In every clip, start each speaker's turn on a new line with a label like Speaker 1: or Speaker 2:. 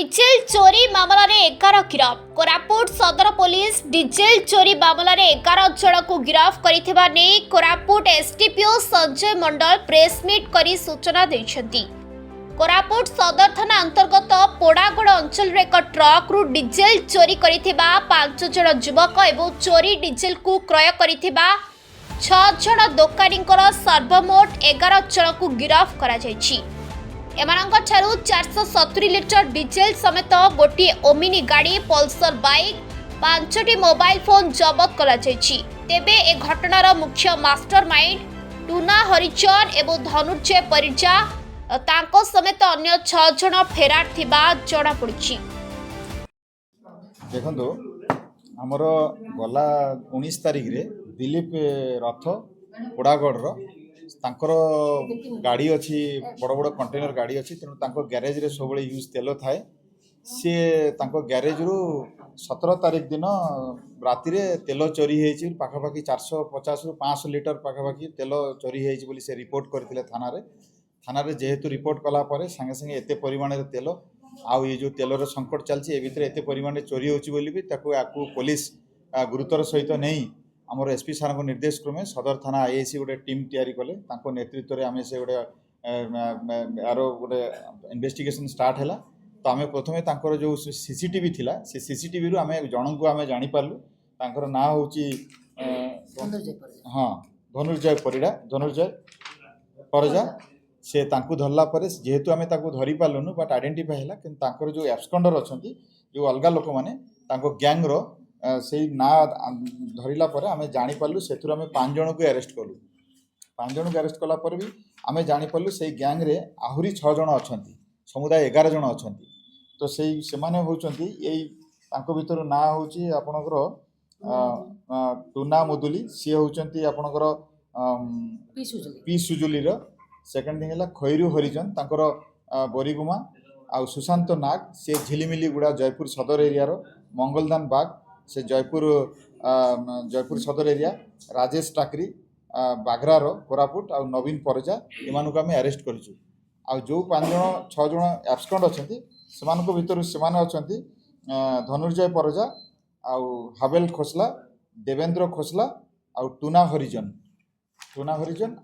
Speaker 1: Diesel चोरी मामला रे 11 गिरफ। कोरापुट सदर पुलिस डिजेल चोरी मामला रे 11 जन को गिरफ करिथिबा नै कोरापुट एसटीपीओ संजय मंडल प्रेस मीट करी सूचना दैछंती। कोरापुट सदर थाना अंतर्गत पोड़ागड़ अंचल रे एक ट्रक रु डिजेल चोरी करिथिबा 5 जन युवक एवं चोरी डिजेल को क्रय करिथिबा 6 जन दोकानींकर सर्वमोट 11 जन को गिरफ करा जायछि। एमानंक ठारू 470 लिटर डिजेल समेत गोटे ओमिनी गाड़ी पल्सर बाइक 5टी मोबाइल फोन जबत करा जायछि। तेबे ए घटनार मुख्य मास्टरमाइंड टूना हरिचंद एवं धनुर्जय परिजा तांको समेत अन्य 6 जन फेरार थिबा जणा पड़िछि।
Speaker 2: देखो आमर गला 19 तारिख रे दिलीप रथ पोड़ागढ़ तांकर गाड़ी अच्छी बड़ बड़ कंटेनर गाड़ी अच्छी तेणु तांको गैरेज रे सब यूज तेल थाए सी तांको गैरेज रु 17 तारिख दिन राति रे तेल चोरी होइछि पाखापाखि 450 रु 500 लिटर पाखापाखि तेल चोरी होइछि बोली से रिपोर्ट करथिले थाना रे जेहेतु रिपोर्ट कला परे संगे संगे एते परिमाण रे तेल आउ ये जो तेलर संकट चलछि ए भितर एते परिमाण रे चोरी होछि बोली भी ताको आकु पुलिस गुरुतर सहित नहीं आमर एसपी सार को निर्देश क्रमे सदर थाना आईएसी गोटे टीम तैयारी कले तांको नेतृत्व रे आमे से गोटे यार गोटे इन्वेस्टिगेशन स्टार्ट हैला। तो आमे प्रथमे तांकर जो सीसीटीवी थिला से सीसीटीवी रु आमे जणन को आमे जानि पारलु तांकर ना होची धनुर्जय परिजा से तांको धरला परे जेहेतु आमे ताको धरि पारलुनु बट आइडेंटिफाई हैला कि तांकर जो एब्सकंडर अछंती जो अलगा लोक माने तांको गैंग रो से ना धरला पर आम जापारू से आम 5 जन को अरेस्ट कलु 5 जन को अरेस्ट कला पर भी आम जापारू से गैंग रे आहरी 6 जन अच्छा समुदाय 11 जन अच्छा तो से माने होचंती एई तांको भितर ना होची आपनकर टूना मुदुली सी होचंती आपनकर पी सुजुली रो सेकंड थिंग हला खैरू हरिजन तांकर बोरीगुमा आ सुशांत नाग से झिलिमिली गुड़ा जयपुर सदर एरिया रो मंगलदान बाग से जयपुर सदर एरिया राजेश टाकरी बाघरार कोरापुट आ नवीन परजा एमानक आम अरेस्ट करूँ आ जो 5 जन 6 जन एब्सकंड अच्छा से भितर से धनुर्जय परजा आ हावेल खोसला देवेंद्र खोसला आ टूना हरिजन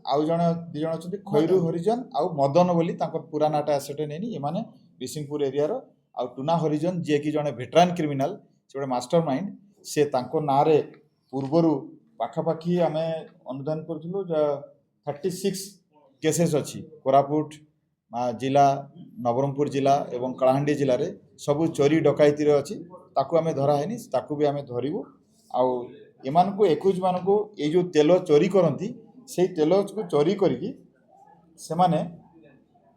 Speaker 2: आउ जन 2 जन अच्छा खैरू हरिजन आ मदन बोली पूरा नाटा आसेट नहीं एमाने बिसिंगपुर एरिया आ टूना हरिजन जी कि जड़े भेटरान क्रिमिनाल से गोटे मास्टर माइंड से तांको नारे पूर्वरु पाखापाखि आमे अनुधान करूँ 36 केसेस अच्छी कोरापुट जिला नवरंगपुर जिला एवं कलाहांडी जिले में सबू चोरी डकायती अच्छी ताकू आमे धरा है ताकू भी आमे धरबू आउ एमान को 21 मान को ये जो तेल चोरी करती से तेल को चोरी करी से माने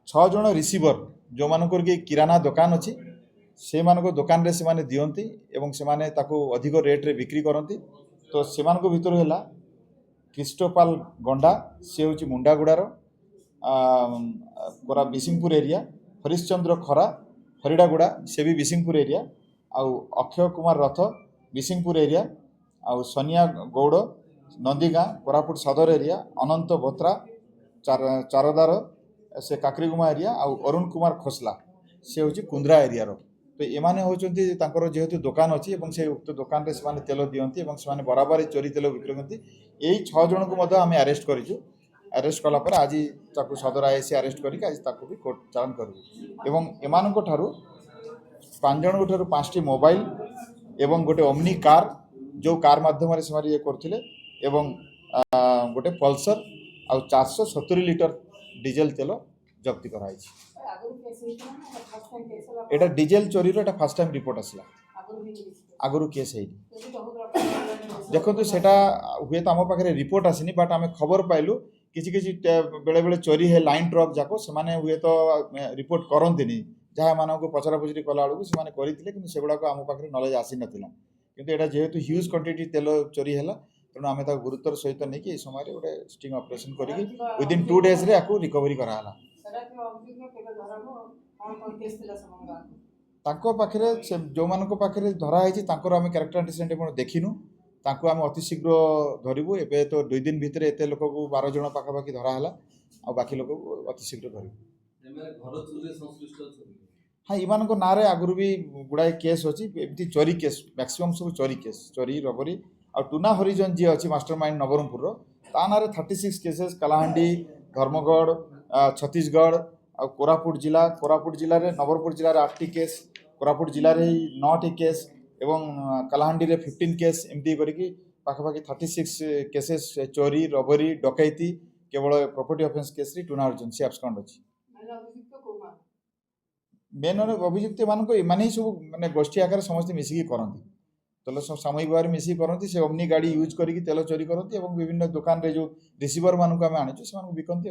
Speaker 2: 6 जन रिसीवर जो मानकर कि किराना दुकान अच्छी से मानको दुकान रे से माने दियंती एवं से माने ताको अधिक रेट रे बिक्री करती तो से मानको भितर हैला क्रिस्टोपाल गंडा से होची मुंडागुड़ार कोरा बिसिंगपुर एरिया हरिश्चंद्र खरा हरिडागुड़ा से भी बिसिंगपुर एरिया आउ अक्षय कुमार रथ बिसिंगपुर एरिया आउ सोनिया गौड़ नंदीगाँ कोरापुट सदर एरिया अनंत भोत्रा चारदार से काकरीगुमा एरिया आउ अरुण कुमार खोसला से होची कुंद्रा एरिया रो तो एमाने होचंती तांकर जेहेतु दुकान अच्छी से उक्त दुकान रे से तेल दियंती से बराबर चोरी तेल बिक्री करती यही 6 जन को मध्य आम अरेस्ट करूँ अरेस्ट कला पर आज ताकू सदर आईएसी अरेस्ट करके आज ताकू भी कोर्ट चालान करूँ एवं एमानक ठारू 5 जन ठारू 5टी मोबाइल एवं गोटे ओमनी कार जो कार माध्यम से ये करथिले एवं गोटे पल्सर आ 470 लिटर डीजेल तेल जब्ती कराई एटा डीजेल चोरी रो एटा फर्स्ट टाइम रिपोर्ट आसला आगुरु केस है देखो तो सेटा हुए तो आम पाखे रिपोर्ट आसनी बट आम खबर पाइलु किसी किसी बेले बेले चोरी है लाइन ट्रक जाको से माने हुए तो रिपोर्ट करंती जहाँ मान को पचरा पचरी कला बेलू से करते कि से गुड़ाक आम पाखे नॉलेज आसी नाला किंतु एटा जेहेतु ह्यूज क्वांटिटी तेल चोरी है तेणु आम गुरुत्वर सहित नहीं कि समय गोटे स्टिंग ऑपरेशन करी विदिन 2 days रे आकु रिकवरी कराला तांको पाखरे जो मानको पाखरे धरा है तांकर आम कैरेक्टर एंटिसिडेंट देखिनु तांको आम अति शीघ्र धरबू एबे तो 2 दिन भितर एते लोक को 12 जन पाखापाखि धरा है आ बाकी लोक को अति शीघ्र धरबू हाँ इମାନଙ୍କ नारे आगुरी भी गुड़ाए केस अच्छी एमती चोरी केस मैक्सिमम सब चोरी केस चोरी रबरी आ टूना हरिजन जी अच्छी मास्टरमाइंड नवरंगपुर ता नारे 36 केसेस कलाहांडी धर्मगढ़ छत्तीसगढ़ आ कोरापुट जिले में नवरंगपुर जिले में 8टी केस कोरापुट जिले में 9टी केस एवं कलाहांडी रे 15 केस एमती करके पाखापाखि 36 केसेस चोरी रबरी डकैती केवल प्रॉपर्टी ऑफेंस केस रे टूना हरिजन से एब्सकॉन्ड अच्छी मेन अभियुक्त मान एम सब माने गोष्ठी आकार समस्त मिसिकी करती तेल सामूहिक भाव में मिसिकी करती से ओमनी गाड़ी यूज करके तेल चोरी करती और विभिन्न दुकान रे जो रिसीवर मानक आम आनी से बिकती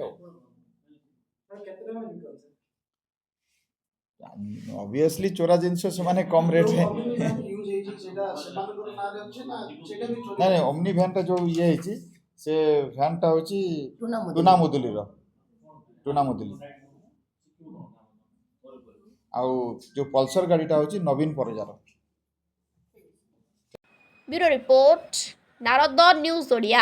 Speaker 2: ऑब्वियसली चोरा जिनस से कम रेट है ना ओमनी भैन जो ये से भैन टा हूँ टूना मुदुली आउ जो पल्सर गाड़ीटा हूँ नवीन परजार
Speaker 1: bureau report Narada news Odia.